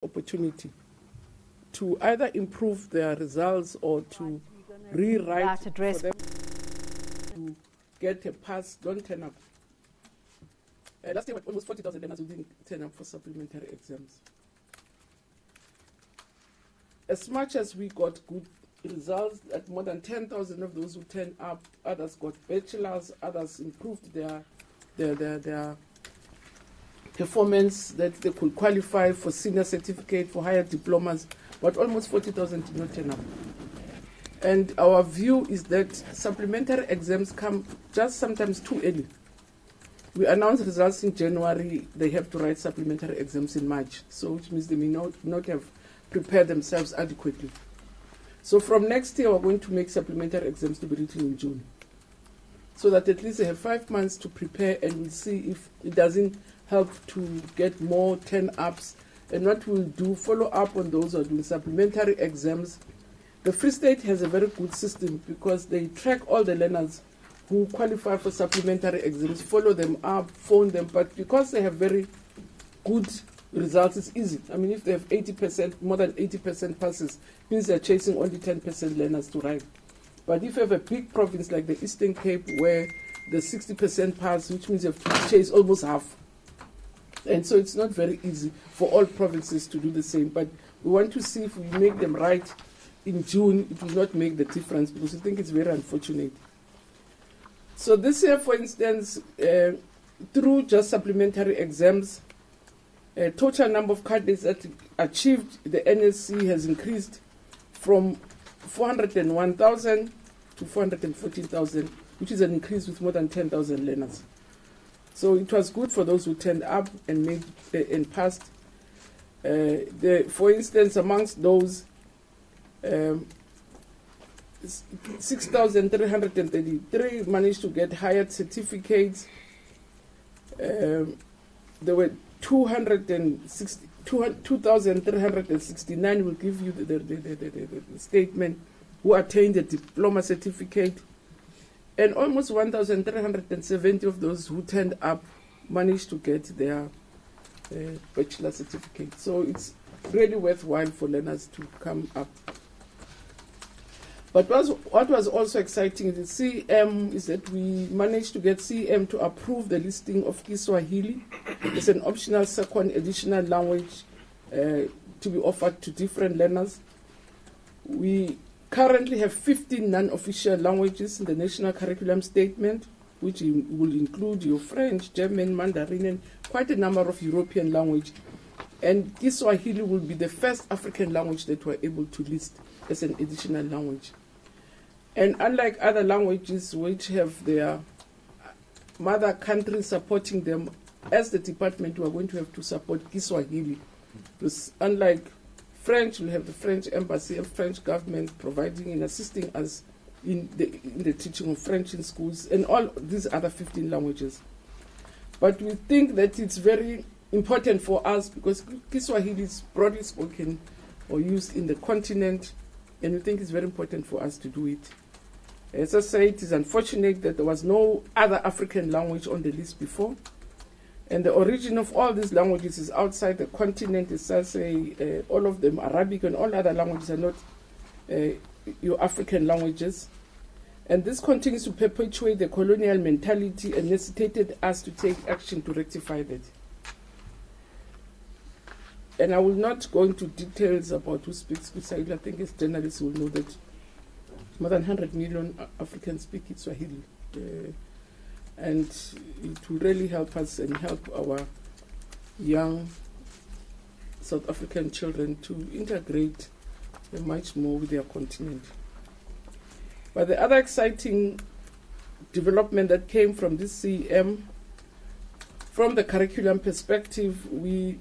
opportunity to either improve their results or to rewrite for them to get a pass, don't turn up. Last year, almost 40,000 learners who didn't turn up for supplementary exams. As much as we got good results, at more than 10,000 of those who turned up, others got bachelors, others improved their performance that they could qualify for senior certificate, for higher diplomas, but almost 40,000 did not turn up. And our view is that supplementary exams come just sometimes too early. We announce results in January, they have to write supplementary exams in March, so which means they may not have prepared themselves adequately. So from next year, we're going to make supplementary exams to be written in June, so that at least they have 5 months to prepare, and we'll see if it doesn't help to get more turn-ups. And what we'll do, follow up on those who are doing supplementary exams. The Free State has a very good system because they track all the learners who qualify for supplementary exams, follow them up, phone them, but because they have very good results, it's easy. I mean, if they have 80%, more than 80% passes, it means they're chasing only 10% learners to write. But if you have a big province like the Eastern Cape where the 60% pass, which means you have to chase almost half. And so it's not very easy for all provinces to do the same. But we want to see if we make them right in June, it will not make the difference because we think it's very unfortunate. So this year, for instance, through just supplementary exams, total number of candidates that achieved the NSC has increased from 401,000 to 414,000, which is an increase with more than 10,000 learners. So it was good for those who turned up and made and passed. For instance, amongst those, 6,333 managed to get higher certificates. There were 2,369 will give you the statement who attained a diploma certificate, and almost 1,370 of those who turned up managed to get their bachelor certificate. So it's really worthwhile for learners to come up. But what was also exciting in the CM is that we managed to get CM to approve the listing of Kiswahili as an optional second additional language to be offered to different learners. We currently have 15 non-official languages in the national curriculum statement, which will include your French, German, Mandarin, and quite a number of European languages. And Kiswahili will be the first African language that we're able to list as an additional language. And unlike other languages which have their mother country supporting them, as the department, we are going to have to support Kiswahili. Because unlike French, we'll have the French embassy and French government providing and assisting us in the teaching of French in schools and all these other 15 languages. But we think that it's very important for us because Kiswahili is broadly spoken or used in the continent, and we think it's very important for us to do it. As I say, it is unfortunate that there was no other African language on the list before, and the origin of all these languages is outside the continent. As I say, all of them Arabic and all other languages are not your African languages. And this continues to perpetuate the colonial mentality and necessitated us to take action to rectify that. And I will not go into details about who speaks Kiswahili. I think as journalists will know that more than 100 million Africans speak Kiswahili. And it will really help us and help our young South African children to integrate much more with their continent. But the other exciting development that came from this CEM, from the curriculum perspective, we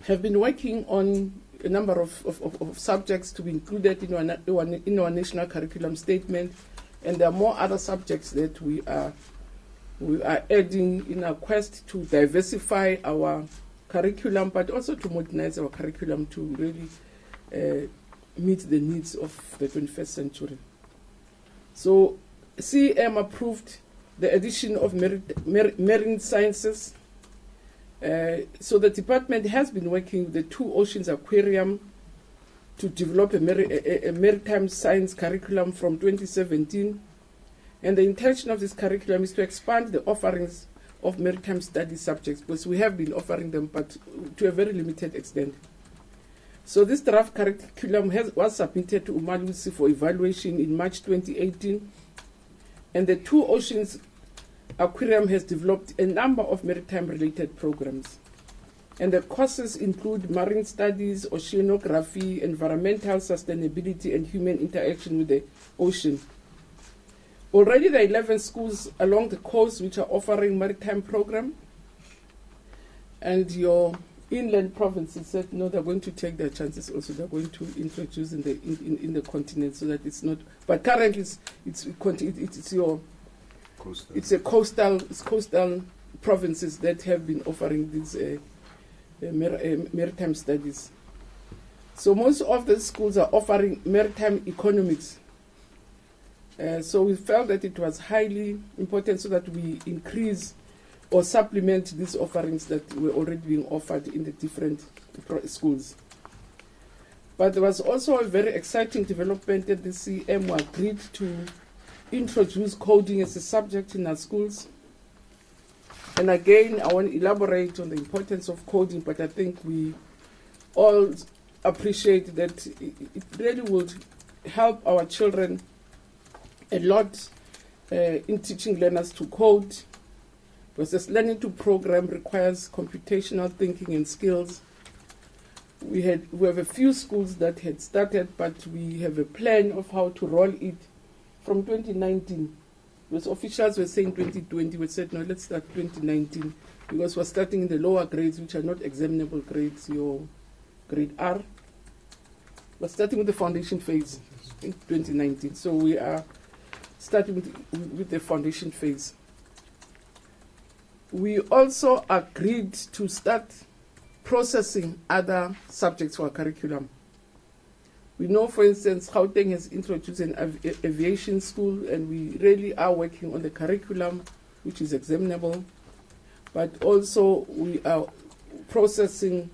have been working on a number of subjects to be included in our national curriculum statement, and there are more other subjects that we are adding in our quest to diversify our curriculum, but also to modernize our curriculum to really meet the needs of the 21st century. So CEM approved the addition of marine sciences So the department has been working with the Two Oceans Aquarium to develop a maritime science curriculum from 2017. And the intention of this curriculum is to expand the offerings of maritime studies subjects, because we have been offering them, but to a very limited extent. So this draft curriculum was submitted to Umalusi for evaluation in March 2018. And the Two Oceans Aquarium has developed a number of maritime-related programs. And the courses include marine studies, oceanography, environmental sustainability, and human interaction with the ocean. Already there are 11 schools along the coast which are offering maritime program. And your inland provinces said, no, they're going to take their chances also. They're going to introduce in the continent so that it's not, but currently it's coastal provinces that have been offering these maritime studies. So most of the schools are offering maritime economics. So we felt that it was highly important so that we increase or supplement these offerings that were already being offered in the different schools. But there was also a very exciting development that the CM agreed to introduce coding as a subject in our schools. And again, I want to elaborate on the importance of coding, but I think we all appreciate that it really would help our children a lot in teaching learners to code, because this learning to program requires computational thinking and skills. We have a few schools that had started, but we have a plan of how to roll it from 2019. Because officials were saying 2020, we said no, let's start 2019, because we're starting in the lower grades, which are not examinable grades, your grade R. We're starting with the foundation phase in 2019. So we are starting with the foundation phase. We also agreed to start processing other subjects for our curriculum. We know, for instance, Gauteng has introduced an aviation school, and we really are working on the curriculum, which is examinable. But also we are processing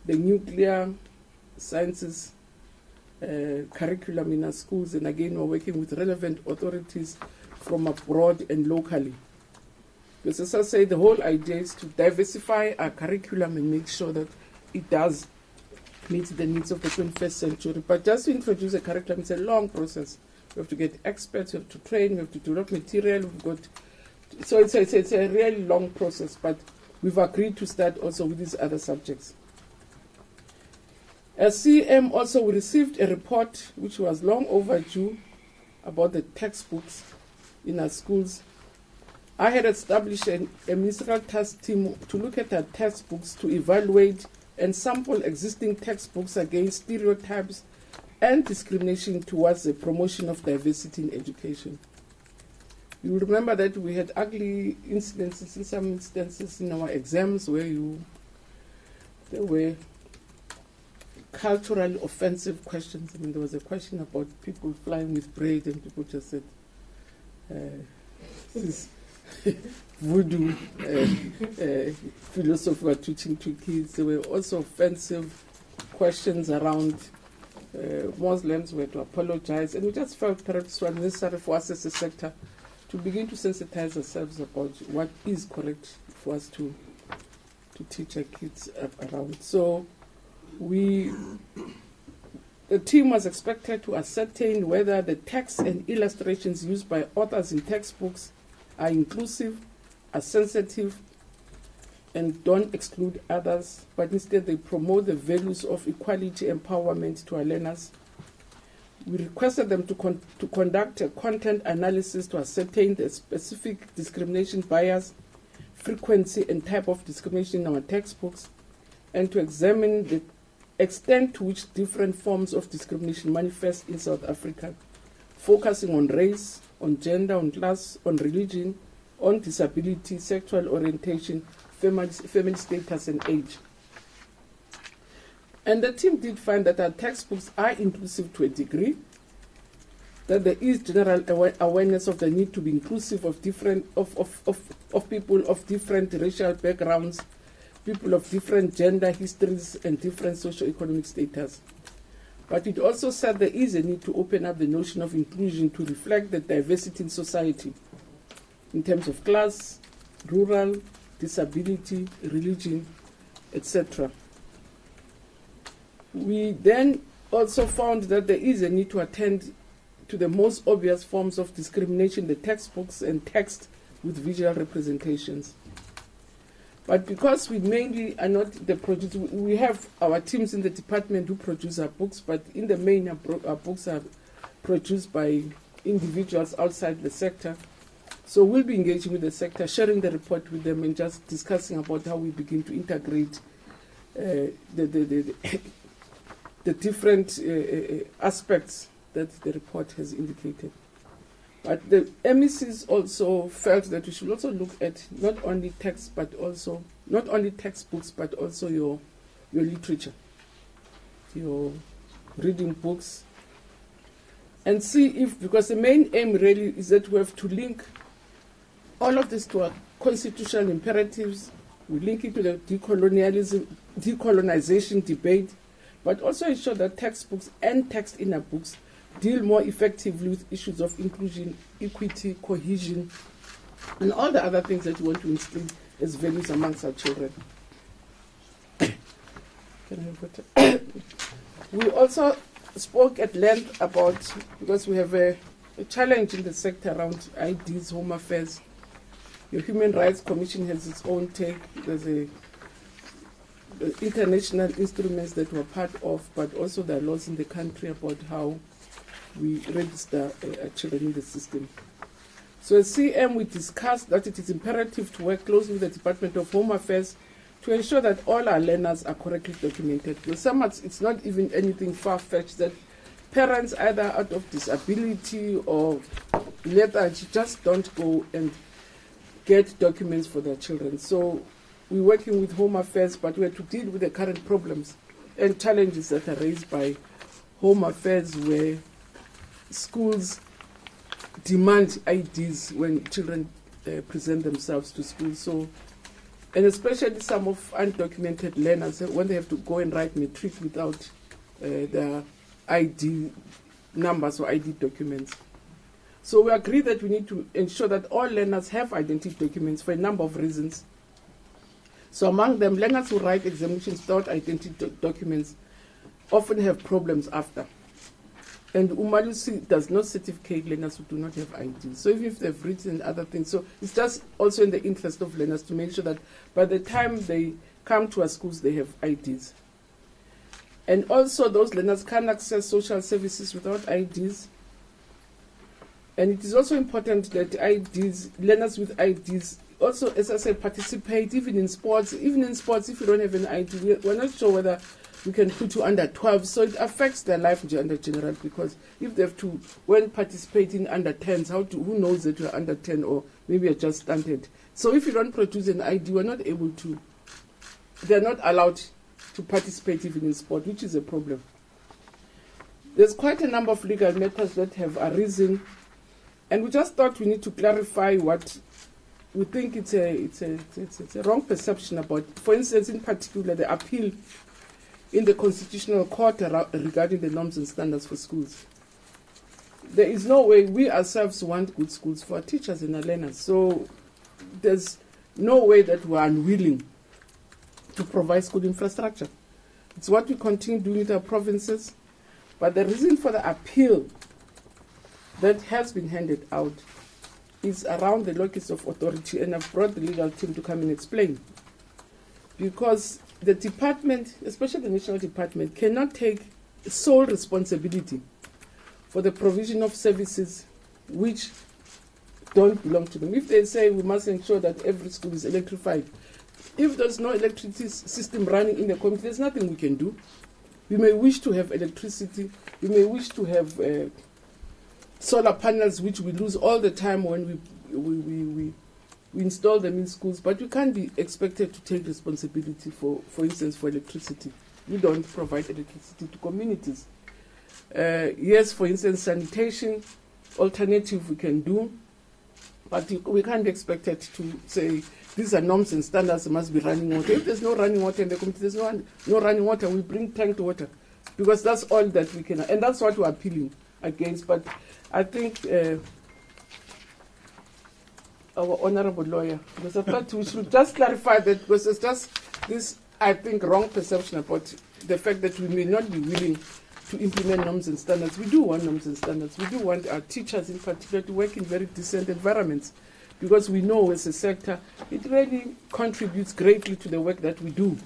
the nuclear sciences curriculum in our schools, and again we're working with relevant authorities from abroad and locally. Because as I say, the whole idea is to diversify our curriculum and make sure that it does meet the needs of the 21st century. But just to introduce a curriculum, it's a long process. We have to get experts, we have to train, we have to develop material, so it's a really long process, but we've agreed to start also with these other subjects. As CM also, we received a report which was long overdue about the textbooks in our schools. I had established a ministerial task team to look at our textbooks, to evaluate and sample existing textbooks against stereotypes and discrimination towards the promotion of diversity in education. You will remember that we had ugly incidences in some instances in our exams where there were culturally offensive questions. I mean, there was a question about people flying with braid, and people just said, this voodoo philosophy we're teaching to kids. There were also offensive questions around Muslims were to apologize, and we just felt perhaps it was necessary for us as a sector to begin to sensitize ourselves about what is correct for us to teach our kids around. So the team was expected to ascertain whether the text and illustrations used by authors in textbooks are inclusive, are sensitive, and don't exclude others, but instead they promote the values of equality, empowerment to our learners. We requested them to conduct a content analysis to ascertain the specific discrimination bias, frequency, and type of discrimination in our textbooks, and to examine the extent to which different forms of discrimination manifest in South Africa, focusing on race, on gender, on class, on religion, on disability, sexual orientation, family status, and age. And the team did find that our textbooks are inclusive to a degree, that there is general awareness of the need to be inclusive of different of people of different racial backgrounds, people of different gender histories and different socio-economic status. But it also said there is a need to open up the notion of inclusion to reflect the diversity in society in terms of class, rural, disability, religion, etc. We then also found that there is a need to attend to the most obvious forms of discrimination, the textbooks and text with visual representations. But because we mainly are not the producer, we have our teams in the department who produce our books, but in the main our books are produced by individuals outside the sector. So we'll be engaging with the sector, sharing the report with them and just discussing about how we begin to integrate the different aspects that the report has indicated. But the MECs also felt that we should also look at not only textbooks, but also your literature, your reading books, and see if, because the main aim really is that we have to link all of this to our constitutional imperatives. We link it to the decolonization debate, but also ensure that textbooks and text in our books deal more effectively with issues of inclusion, equity, cohesion, and all the other things that we want to instill as values amongst our children. We also spoke at length about, because we have a challenge in the sector around IDs, home affairs. The Human Rights Commission has its own take. There's the international instruments that we're part of, but also there are laws in the country about how we register children in the system. So as CM, we discussed that it is imperative to work closely with the Department of Home Affairs to ensure that all our learners are correctly documented. Because sometimes it's not even anything far-fetched that parents, either out of disability or lethargy, just don't go and get documents for their children. So we're working with Home Affairs, but we have to deal with the current problems and challenges that are raised by Home Affairs, where schools demand IDs when children present themselves to school. So, and especially some of undocumented learners, when they have to go and write matric without their ID numbers or ID documents. So we agree that we need to ensure that all learners have identity documents for a number of reasons. So among them, learners who write examinations without identity documents often have problems after. And Umalusi does not certificate learners who do not have IDs. So even if they've written other things, so it's just also in the interest of learners to make sure that by the time they come to our schools, they have IDs. And also those learners can access social services without IDs. And it is also important that learners with IDs also, as I said, participate even in sports. Even in sports, if you don't have an ID, we're not sure whether we can put you under 12, so it affects their life under general, because if they have to, when participating under 10s, who knows that you're under 10 or maybe you're just stunted. So if you don't produce an ID, we're not able to, they're not allowed to participate even in sport, which is a problem. There's quite a number of legal matters that have arisen, and we just thought we need to clarify what we think it's a wrong perception about. For instance, in particular, the appeal in the Constitutional Court regarding the norms and standards for schools. There is no way we ourselves want good schools for our teachers and our learners. So there's no way that we're unwilling to provide school infrastructure. It's what we continue doing with our provinces. But the reason for the appeal that has been handed out is around the locus of authority, and I've brought the legal team to come and explain. Because the department, especially the national department, cannot take sole responsibility for the provision of services which don't belong to them. If they say we must ensure that every school is electrified, if there's no electricity system running in the community, there's nothing we can do. We may wish to have electricity, we may wish to have solar panels, which we lose all the time when we install them in schools, but you can't be expected to take responsibility for instance, for electricity. We don't provide electricity to communities. Yes, for instance, sanitation, alternative we can do, but we can't be expected to say, these are norms and standards, there must be running water. If there's no running water in the community, there's no running water, we bring tanked water. Because that's all that we can, and that's what we're appealing against. But I think our honorable lawyer, because I thought we should just clarify that, because it's just this, I think, wrong perception about the fact that we may not be willing to implement norms and standards. We do want norms and standards. We do want our teachers in particular to work in very decent environments, because we know as a sector it really contributes greatly to the work that we do.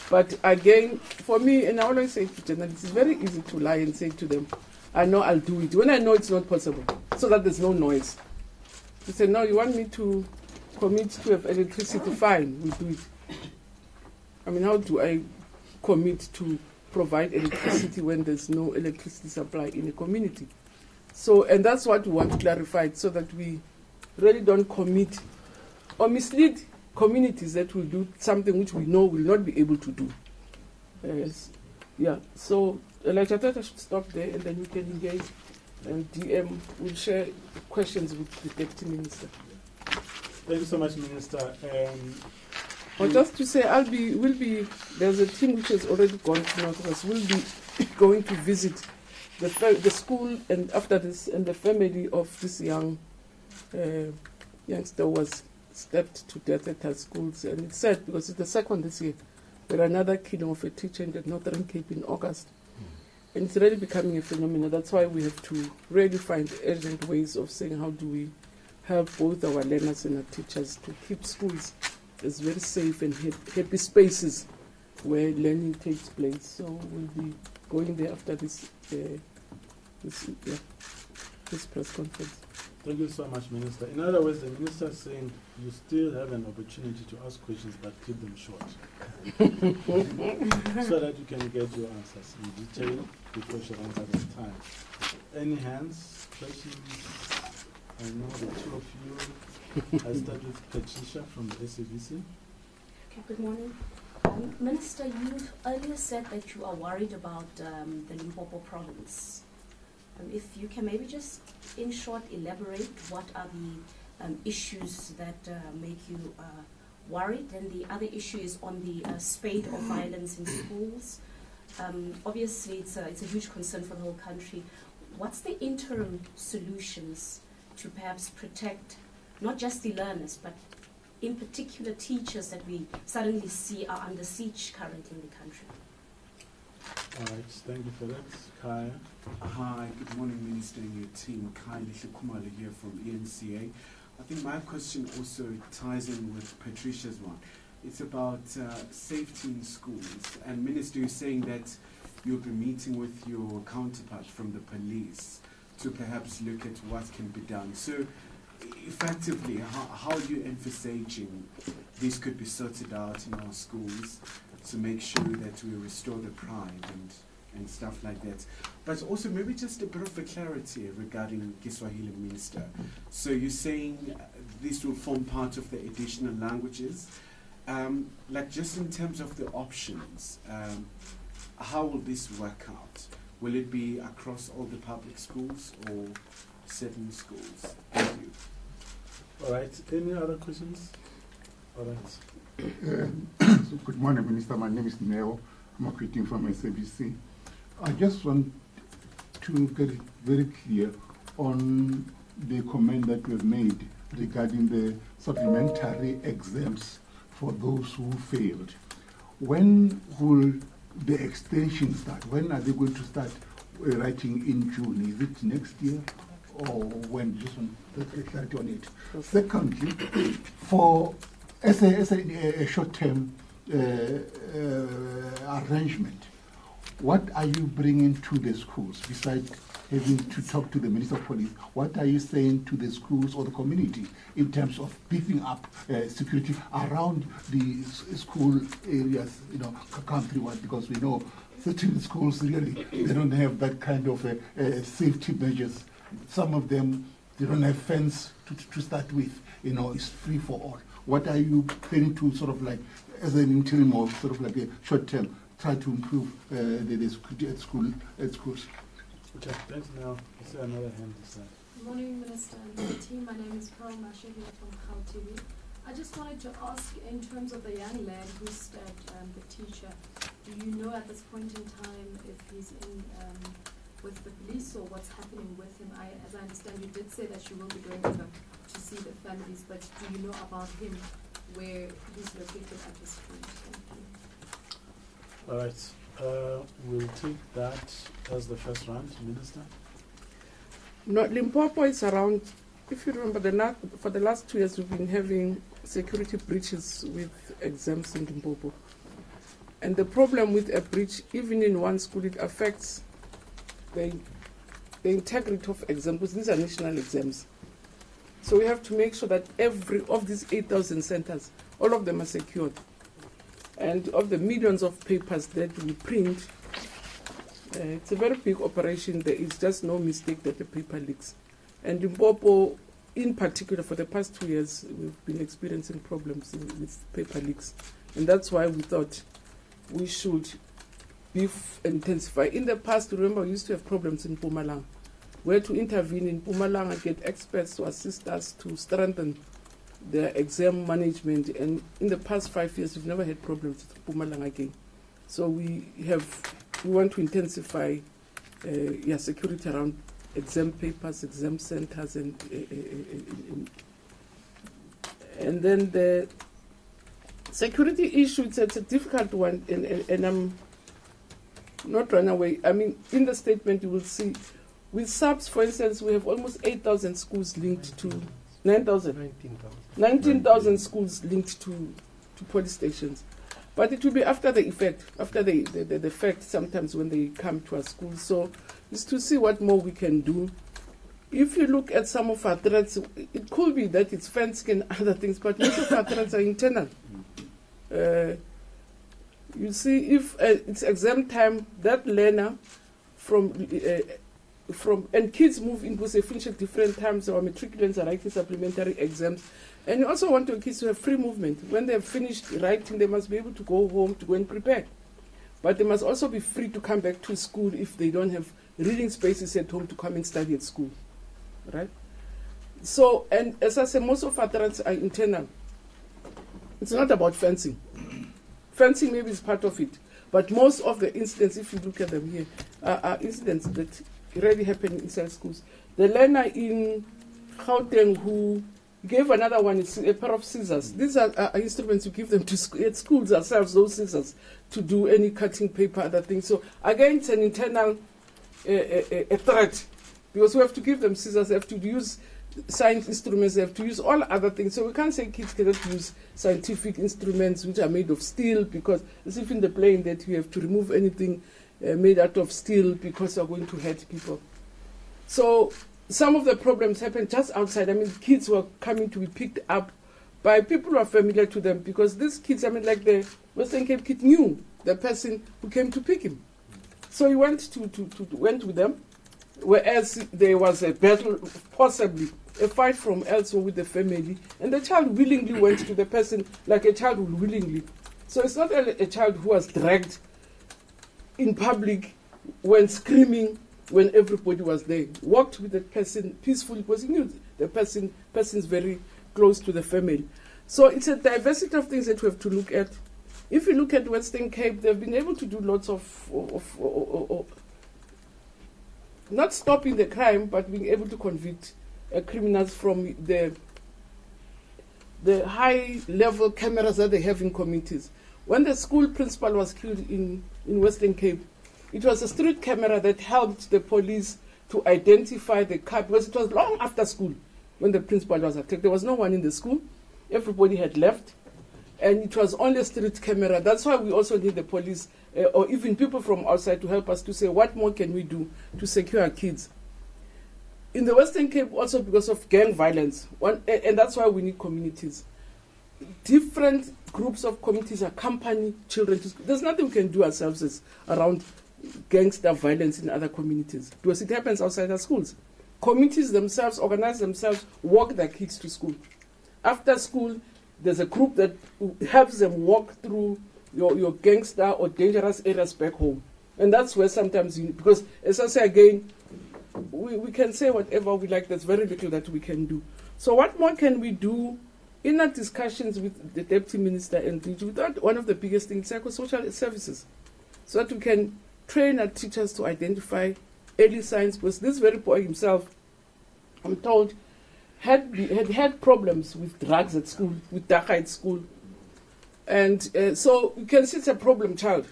But again, for me, and I always say to journalists, it's very easy to lie and say to them, I know I'll do it, when I know it's not possible, so that there's no noise. You say, no, you want me to commit to have electricity, fine, we'll do it. I mean, how do I commit to provide electricity when there's no electricity supply in a community? So, and that's what we want to clarify, so that we really don't commit or mislead communities that will do something which we know will not be able to do. Yeah, so Elijah, I thought I should stop there, and then we can engage, and DM will share questions with the Deputy Minister. Thank you so much, Minister. Or just to say, there's a team which has already gone to Northwest, will be going to visit the school, and after this, and the family of this youngster was stabbed to death at her schools. And it's sad because it's the second this year. There are another killing of a teacher in the Northern Cape in August. And it's really becoming a phenomenon. That's why we have to really find urgent ways of saying, how do we help both our learners and our teachers to keep schools as very safe and happy spaces where learning takes place. So we'll be going there after this press conference. Thank you so much, Minister. In other words, the Minister is saying you still have an opportunity to ask questions, but keep them short. So that you can get your answers in detail before she runs out of time. Any hands, questions? I know the two of you. I start with Patricia from the SABC. Okay, good morning. Minister, you earlier said that you are worried about the Limpopo province. If you can maybe just, in short, elaborate what are the issues that make you worried. And the other issue is on the spate of violence in schools. Obviously, it's a huge concern for the whole country. What's the interim solutions to perhaps protect not just the learners, but in particular teachers that we suddenly see are under siege currently in the country? All right, thank you for that. Kaya. Hi, good morning, Minister and your team. Kaya Kumala here from ENCA. I think my question also ties in with Patricia's one. It's about safety in schools. And Minister, you're saying that you'll be meeting with your counterpart from the police to perhaps look at what can be done. So, effectively, how are you emphasizing this could be sorted out in our schools to make sure that we restore the pride and stuff like that? But also maybe just a bit of a clarity regarding Kiswahili, Minister. So you're saying this will form part of the additional languages. Like just in terms of the options, how will this work out? Will it be across all the public schools or certain schools? Thank you. All right, any other questions? All right. So good morning, Minister. My name is Neo. I'm operating from SABC. I just want to get it very clear on the comment that was made regarding the supplementary exams for those who failed. When will the extension start? When are they going to start writing in June? Is it next year or when? Just want to get clarity on it. Secondly, for as a short-term arrangement, what are you bringing to the schools besides having to talk to the Minister of Police? What are you saying to the schools or the community in terms of beefing up security around the school areas, countrywide? Because we know certain schools really, they don't have that kind of safety measures. Some of them, they don't have fence to start with. It's free for all. What are you planning to sort of like, as an interim or sort of like a short term, try to improve the security at schools? Okay, thanks. Now, is there another hand this side? Good morning, Minister and the team. My name is Pearl Mashevia from How TV. I just wanted to ask, in terms of the young lad who stabbed the teacher, do you know at this point in time if he's in with the police or what's happening with him? As I understand, you did say that you will be going over to see the families, but do you know about him, where he's located at this point? Thank you. All right. We'll take that as the first round, Minister. No, Limpopo is around, if you remember, for the last 2 years we've been having security breaches with exams in Limpopo. And the problem with a breach, even in one school, it affects the integrity of exams, because these are national exams. So we have to make sure that every of these 8,000 centers, all of them are secured. And of the millions of papers that we print, it's a very big operation. There is just no mistake that the paper leaks. And Limpopo, in particular, for the past 2 years, we've been experiencing problems with paper leaks. And that's why we thought we should intensify. In the past, remember, we used to have problems in Mpumalanga. We had to intervene in Mpumalanga, get experts to assist us to strengthen the exam management. And in the past 5 years, we've never had problems with Mpumalanga again. So we want to intensify security around exam papers, exam centers, and then the security issue. It's a difficult one, and I'm not run away. I mean, in the statement you will see, with SABS, for instance, we have almost 8,000 schools linked to 19,000 schools linked to police stations. But it will be after the effect, after the fact, sometimes when they come to our schools. So it's to see what more we can do. If you look at some of our threats, it could be that it's fencing and other things, but most of our threats are internal. You see, if it's exam time, that learner and kids move in because they finish at different times. Our matriculants are writing supplementary exams. And you also want your kids to have free movement. When they have finished writing, they must be able to go home to go and prepare. But they must also be free to come back to school if they don't have reading spaces at home to come and study at school. Right? So, and as I said, most of our threats are internal. It's not about fencing. Fencing maybe is part of it. But most of the incidents, if you look at them here, are incidents that already happen inside schools. The learner in Gauteng who gave another one a pair of scissors. These are instruments you give them to at schools ourselves, those scissors, to do any cutting paper, other things. So again, it's an internal a threat, because we have to give them scissors, they have to use science instruments, they have to use all other things. So we can't say kids cannot use scientific instruments which are made of steel, because as if in the plane that you have to remove anything made out of steel because you're going to hurt people. So some of the problems happen just outside. I mean, kids were coming to be picked up by people who are familiar to them, because these kids, I mean, like the Western Cape kid knew the person who came to pick him. So he went went with them, whereas there was a battle, possibly a fight from elsewhere with the family, and the child willingly went to the person, like a child would willingly. So it's not a child who was dragged in public when screaming when everybody was there. Walked with the person peacefully because he knew the person's very close to the family. So it's a diversity of things that we have to look at. If you look at Western Cape, they've been able to do lots of not stopping the crime, but being able to convict criminals from the high-level cameras that they have in communities. When the school principal was killed in Western Cape, it was a street camera that helped the police to identify the car, because it was long after school when the principal was attacked. There was no one in the school. Everybody had left. And it was only a street camera. That's why we also need the police or even people from outside to help us to say, what more can we do to secure our kids? In the Western Cape, also because of gang violence, and that's why we need communities. Different groups of communities accompany children to school. There's nothing we can do ourselves around gangster violence in other communities, because it happens outside our schools. Communities themselves organize themselves, walk their kids to school. After school, there's a group that helps them walk through your gangster or dangerous areas back home. And that's where sometimes, because as I say again, we can say whatever we like, there's very little that we can do. So what more can we do in our discussions with the Deputy Minister and DG, we thought one of the biggest things is psychosocial services, so that we can train our teachers to identify early signs, because this very boy himself, I'm told, had problems with drugs at school, with daka at school. And so you can see it's a problem child.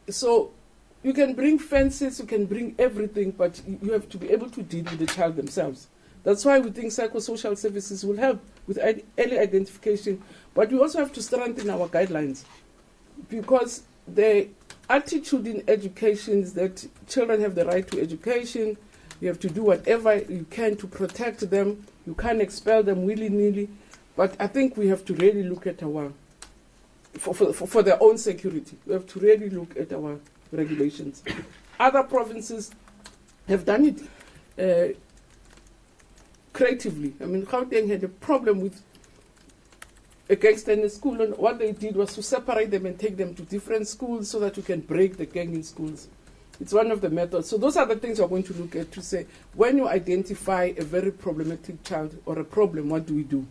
So you can bring fences, you can bring everything, but you have to be able to deal with the child themselves. That's why we think psychosocial services will help with early identification, but we also have to strengthen our guidelines, because the attitude in education is that children have the right to education. You have to do whatever you can to protect them. You can't expel them willy-nilly. But I think we have to really look at our, for their own security, we have to really look at our regulations. Other provinces have done it creatively. I mean, Gauteng had a problem with a gangster in a school, and what they did was to separate them and take them to different schools so that you can break the gang in schools. It's one of the methods. So those are the things we're going to look at to say, when you identify a very problematic child or a problem, what do we do?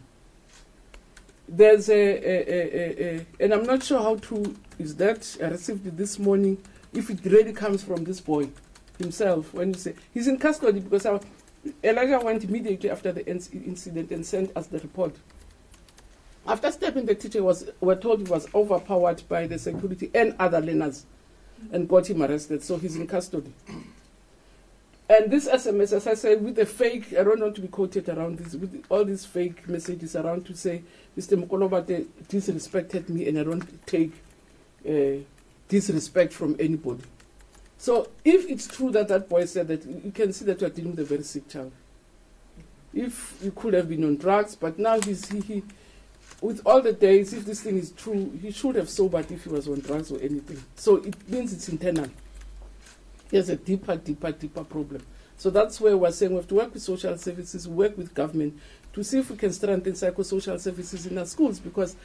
There's and I'm not sure how true is that. I received it this morning, if it really comes from this boy himself, when you say, he's in custody, because Elijah went immediately after the incident and sent us the report. After stepping, the teacher we're told he was overpowered by the security and other learners and got him arrested, so he's in custody. And this SMS, as I said, with the fake, I don't want to be quoted around this, with all these fake messages around to say, Mr. Mukolobate disrespected me and I don't take disrespect from anybody. So if it's true that that boy said that, you can see that you are dealing with a very sick child. If you could have been on drugs, but now he with all the days, if this thing is true, he should have sobered if he was on drugs or anything. So it means it's internal. There's a deeper problem. So that's where we're saying we have to work with social services, work with government to see if we can strengthen psychosocial services in our schools, because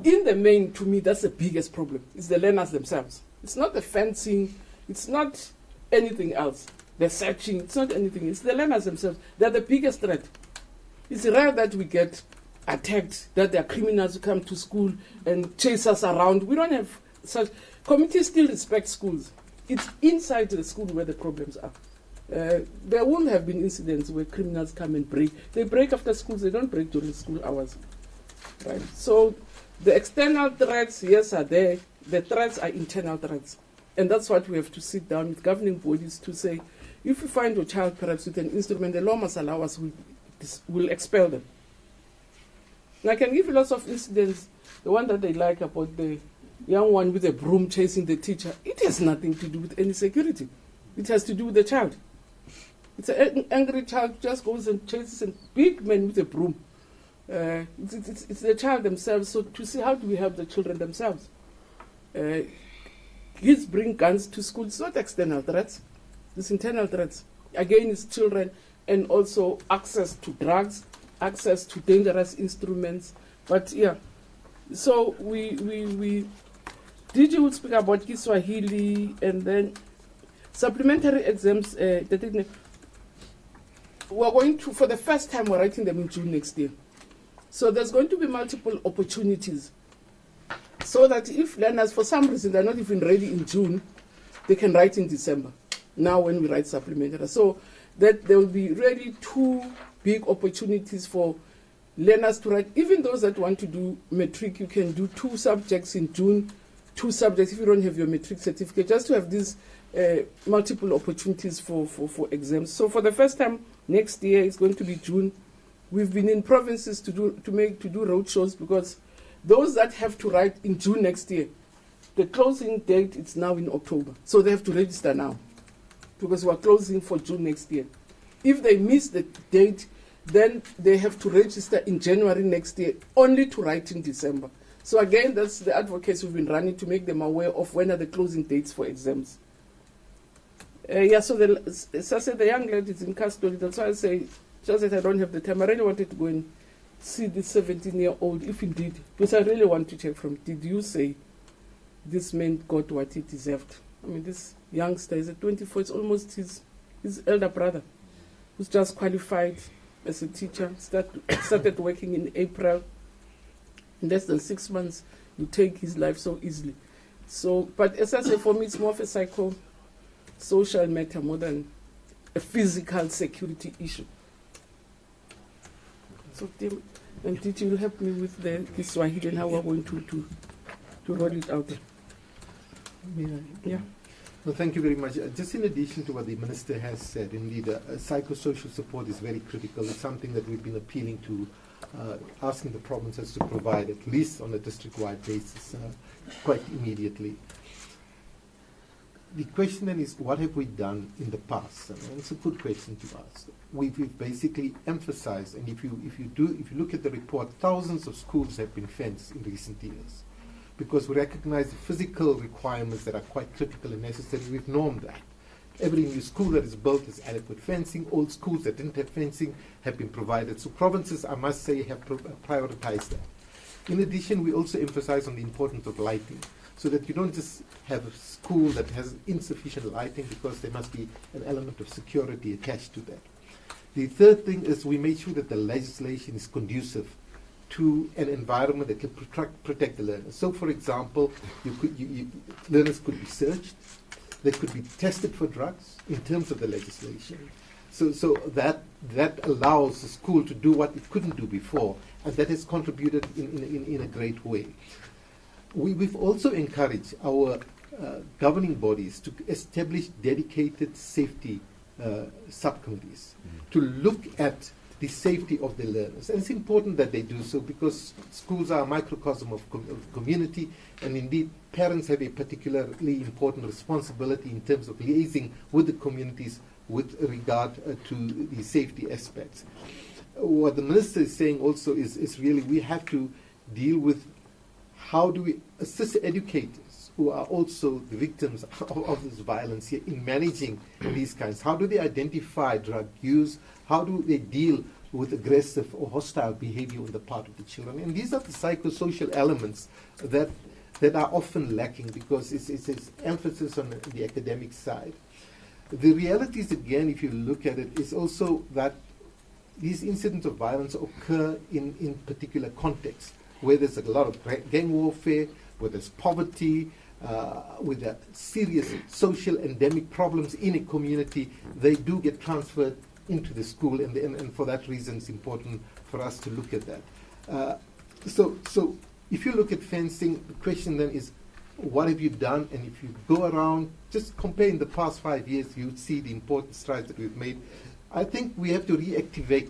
in the main, to me, that's the biggest problem. It's the learners themselves. It's not the fencing, it's not anything else. The searching, it's not anything. It's the learners themselves. They're the biggest threat. It's rare that we get attacked, that there are criminals who come to school and chase us around. We don't have such. Communities still respect schools. It's inside the school where the problems are. There won't have been incidents where criminals come and break. They break after schools, they don't break during school hours. Right? So the external threats, yes, are there. The threats are internal threats. And that's what we have to sit down with governing bodies to say, if you find your child perhaps with an instrument, the law must allow us, will expel them. And I can give you lots of incidents. The one that they like about the young one with a broom chasing the teacher, it has nothing to do with any security. It has to do with the child. It's an angry child who just goes and chases a big man with a broom. It's the child themselves. So to see how do we help the children themselves? Kids bring guns to school. It's not external threats. It's internal threats. Again, it's children, and also access to drugs, access to dangerous instruments. But yeah, so we DG will speak about Kiswahili, and then supplementary exams. We're going to, for the first time, we're writing them in June next year. So there's going to be multiple opportunities, so that if learners, for some reason, they're not even ready in June, they can write in December, now when we write supplementary. So that there will be really two big opportunities for learners to write. Even those that want to do matric, you can do 2 subjects in June, 2 subjects if you don't have your matric certificate, just to have these multiple opportunities for exams. So for the first time next year, it's going to be June. We've been in provinces to do road shows, because those that have to write in June next year, the closing date is now in October. So they have to register now, because we're closing for June next year. If they miss the date, then they have to register in January next year, only to write in December. So again, that's the advocacy we've been running to make them aware of when are the closing dates for exams. So the young lady is in custody. That's why I say, just that I don't have the time. I really wanted to go and see this 17-year-old, if indeed, because I really want to check from, did you say this man got what he deserved? I mean, this youngster is at 24, it's almost his elder brother, who's just qualified. as a teacher. Started working in April. In less than 6 months, you take his life so easily. So, but as I say, for me, it's more of a psycho-social matter more than a physical security issue. So, Tim, and did you help me with the Kiswahili and how we're going to roll it out? Yeah. Well, thank you very much. Just in addition to what the Minister has said, indeed, psychosocial support is very critical. It's something that we've been appealing to, asking the provinces to provide, at least on a district-wide basis, quite immediately. The question then is, what have we done in the past? And it's a good question to ask. We've basically emphasized, and if you look at the report, thousands of schools have been fenced in recent years, because we recognize the physical requirements that are quite critical and necessary. We've normed that. Every new school that is built has adequate fencing. Old schools that didn't have fencing have been provided. So provinces, I must say, have prioritized that. In addition, we also emphasize on the importance of lighting, so that you don't just have a school that has insufficient lighting, because there must be an element of security attached to that. The third thing is we made sure that the legislation is conducive to an environment that can protect the learners. So, for example, learners could be searched, they could be tested for drugs in terms of the legislation. So that allows the school to do what it couldn't do before, and that has contributed in a great way. We've also encouraged our governing bodies to establish dedicated safety subcommittees to look at the safety of the learners. And it's important that they do so, because schools are a microcosm of community, and indeed parents have a particularly important responsibility in terms of liaising with the communities with regard to the safety aspects. What the Minister is saying also is really we have to deal with how do we assist educators who are also the victims of this violence here in managing these kinds. How do they identify drug use? How do they deal with aggressive or hostile behavior on the part of the children? And these are the psychosocial elements that are often lacking, because it's emphasis on the academic side. The reality is, again, if you look at it, is also that these incidents of violence occur in particular contexts, where there's a lot of gang warfare, where there's poverty, with the serious social endemic problems in a community. They do get transferred into the school, and for that reason it's important for us to look at that. So if you look at fencing, the question then is, what have you done? And if you go around, just compare in the past 5 years, you would see the important strides that we've made. I think we have to reactivate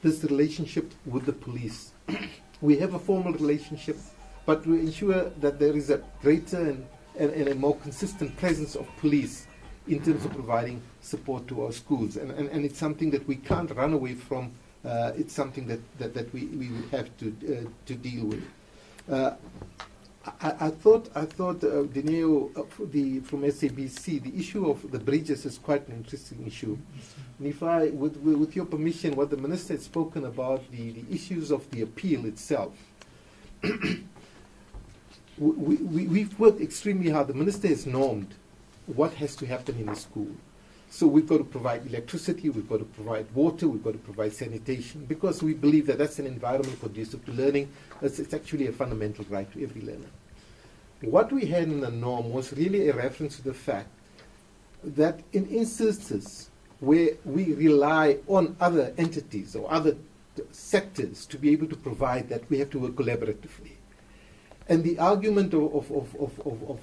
this relationship with the police. We have a formal relationship, but we ensure that there is a greater and a more consistent presence of police in terms of providing support to our schools. And it's something that we can't run away from. It's something that we would have to deal with. I thought Dineo from SABC, the issue of the bridges is quite an interesting issue. And if I, with your permission, what the Minister had spoken about, the issues of the appeal itself, we've worked extremely hard. The Minister has normed what has to happen in a school. So we've got to provide electricity, we've got to provide water, we've got to provide sanitation, because we believe that that's an environment conducive to learning. It's actually a fundamental right to every learner. What we had in the norm was really a reference to the fact that in instances where we rely on other entities or other sectors to be able to provide that, we have to work collaboratively. And the argument of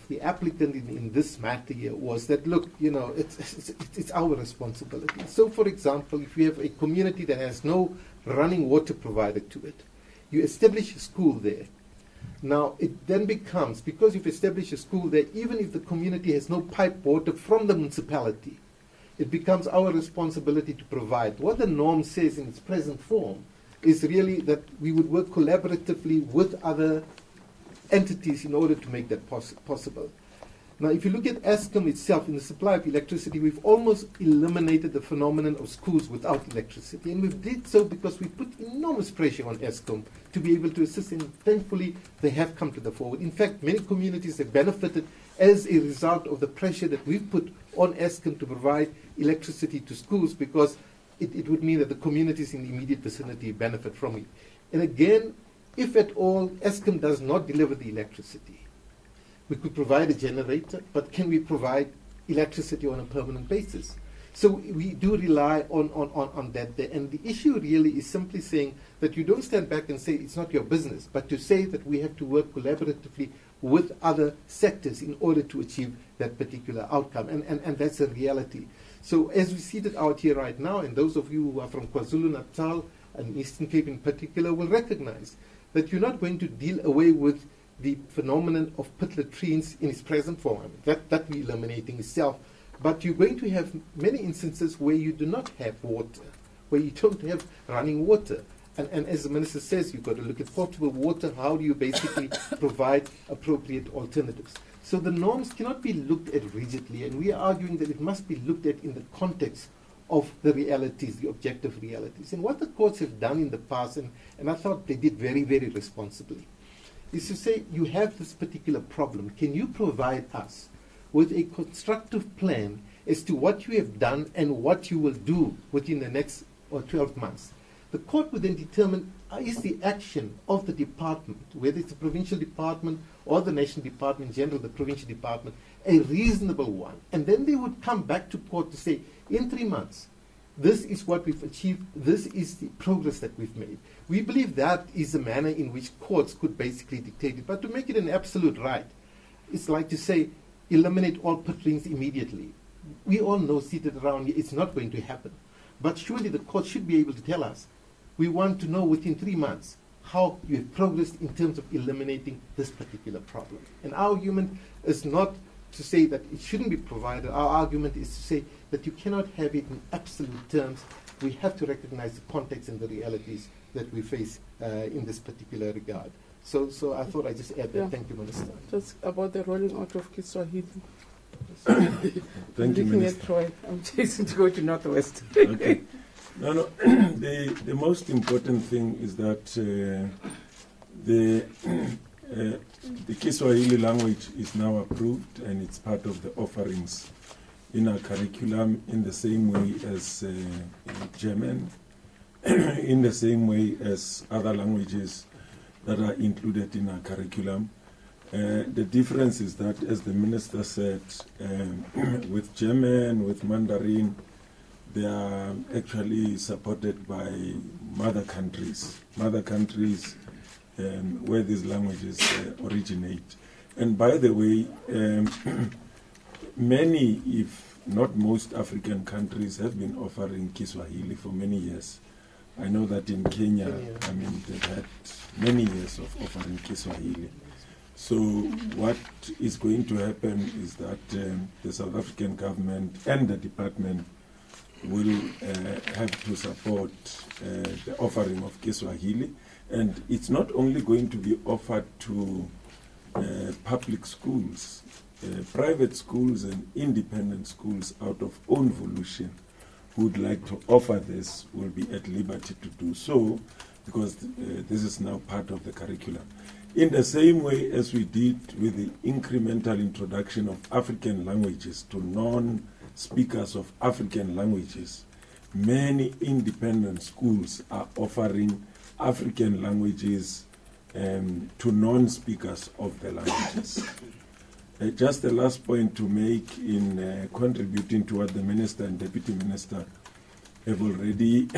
the applicant in this matter here was that, look, it's our responsibility. So, for example, if you have a community that has no running water provided to it, you establish a school there. Now, it then becomes, because you've established a school there, even if the community has no pipe water from the municipality, it becomes our responsibility to provide. What the norm says in its present form is really that we would work collaboratively with other entities in order to make that possible. Now, if you look at Eskom itself, in the supply of electricity, we've almost eliminated the phenomenon of schools without electricity. And we did so because we put enormous pressure on Eskom to be able to assist, and thankfully they have come to the forward. In fact, many communities have benefited as a result of the pressure that we've put on Eskom to provide electricity to schools, because it would mean that the communities in the immediate vicinity benefit from it. And again, if at all Eskom does not deliver the electricity, we could provide a generator, but can we provide electricity on a permanent basis? So we do rely on that there. And the issue really is simply saying that you don't stand back and say it's not your business, but to say that we have to work collaboratively with other sectors in order to achieve that particular outcome. And that's a reality. So as we see it out here right now, and those of you who are from KwaZulu-Natal and Eastern Cape in particular will recognize that you're not going to deal away with the phenomenon of pit latrines in its present form. That we're eliminating itself. But you're going to have many instances where you do not have water, where you don't have running water. And as the Minister says, you've got to look at potable water. How do you basically provide appropriate alternatives? So the norms cannot be looked at rigidly, and we are arguing that it must be looked at in the context of the realities, the objective realities. And what the courts have done in the past, and I thought they did very, very responsibly, is to say, you have this particular problem. Can you provide us with a constructive plan as to what you have done and what you will do within the next 12 months? The court would then determine, is the action of the department, whether it's the provincial department or the national department in general, the provincial department, a reasonable one. And then they would come back to court to say, in 3 months, this is what we've achieved, this is the progress that we've made. We believe that is the manner in which courts could basically dictate it. But to make it an absolute right, it's like to say, eliminate all pit latrines immediately. We all know, seated around here, it's not going to happen. But surely the court should be able to tell us, we want to know within 3 months how you have progressed in terms of eliminating this particular problem. And our argument is not to say that it shouldn't be provided. Our argument is to say that you cannot have it in absolute terms. We have to recognize the context and the realities that we face in this particular regard. So I thought I'd just add that. Yeah. Thank you, Minister. Just about the rolling out of Kiswahili. Thank you, Minister. At Troy. I'm chasing to go to Northwest. Okay. No. The most important thing is that the Kiswahili language is now approved and it's part of the offerings in our curriculum in the same way as German, in the same way as other languages that are included in our curriculum. The difference is that, as the Minister said, with German, with Mandarin, they are actually supported by mother countries where these languages originate. And by the way, many, if not most, African countries have been offering Kiswahili for many years. I know that in Kenya, they've had many years of offering Kiswahili. So what is going to happen is that the South African government and the department will have to support the offering of Kiswahili. And it's not only going to be offered to public schools, private schools and independent schools out of own volition who would like to offer this will be at liberty to do so, because this is now part of the curriculum. In the same way as we did with the incremental introduction of African languages to non-speakers of African languages, many independent schools are offering African languages to non-speakers of the languages. Just the last point to make in contributing to what the Minister and Deputy Minister have already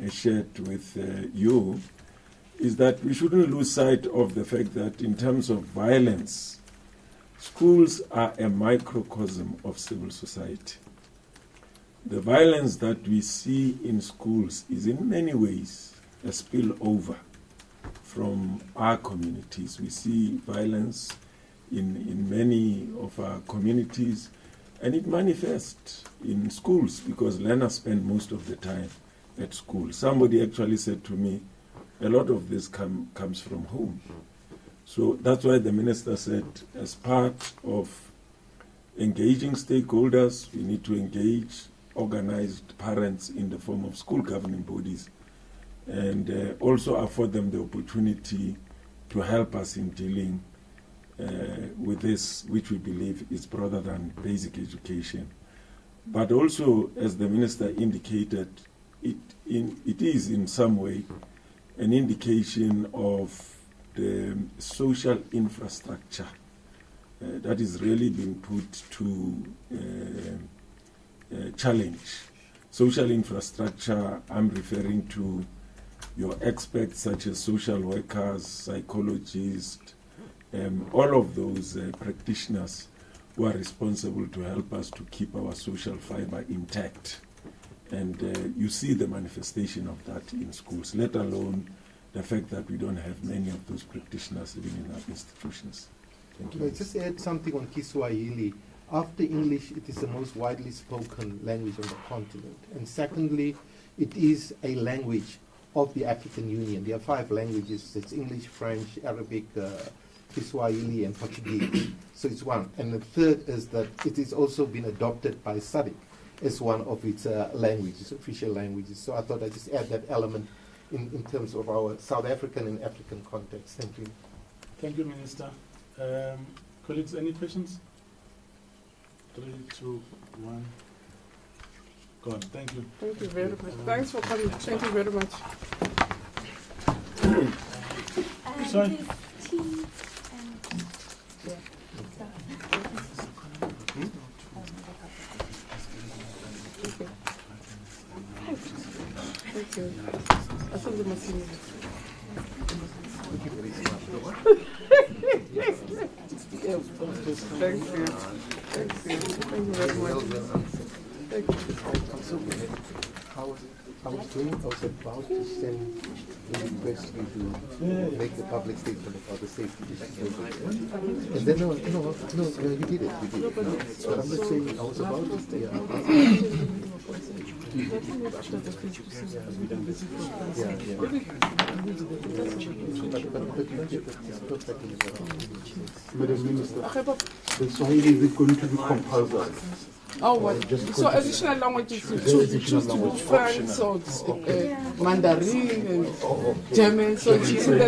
shared with you, is that we shouldn't lose sight of the fact that in terms of violence, schools are a microcosm of civil society. The violence that we see in schools is in many ways a spillover from our communities. We see violence in many of our communities, and it manifests in schools because learners spend most of the time at school. Somebody actually said to me, a lot of this comes from home. So that's why the Minister said, as part of engaging stakeholders, we need to engage organized parents in the form of school governing bodies and also afford them the opportunity to help us in dealing with this, which we believe is broader than basic education. But also, as the Minister indicated, it is in some way an indication of the social infrastructure that is really being put to challenge. Social infrastructure, I'm referring to your experts such as social workers, psychologists, all of those practitioners who are responsible to help us to keep our social fiber intact. And you see the manifestation of that in schools, let alone the fact that we don't have many of those practitioners even in our institutions. Thank you. Can I just add something on Kiswahili? After English, it is the most widely spoken language on the continent. And secondly, it is a language of the African Union. There are 5 languages. It's English, French, Arabic, Kiswahili, and Portuguese. So it's one. And the third is that it has also been adopted by SABC as one of its languages, official languages. So I thought I'd just add that element in terms of our South African and African context. Thank you. Thank you, Minister. Colleagues, any questions? 3, 2, 1. Go on. Thank you. Thank you very much. Thanks for coming. Thank you very much. Sorry. Thank you. I saw the machine. Thank you. Thank you. Thank you. Thank you very much. Thank you. I'm so glad. I was about to send the request to make the public statement about the safety issue. And then, no, you did it. But I'm just saying, I was about to, Madam Minister, the Swahili is going to be compulsory. Oh, what? So additional languages to choose to be French, so Mandarin and German, so it's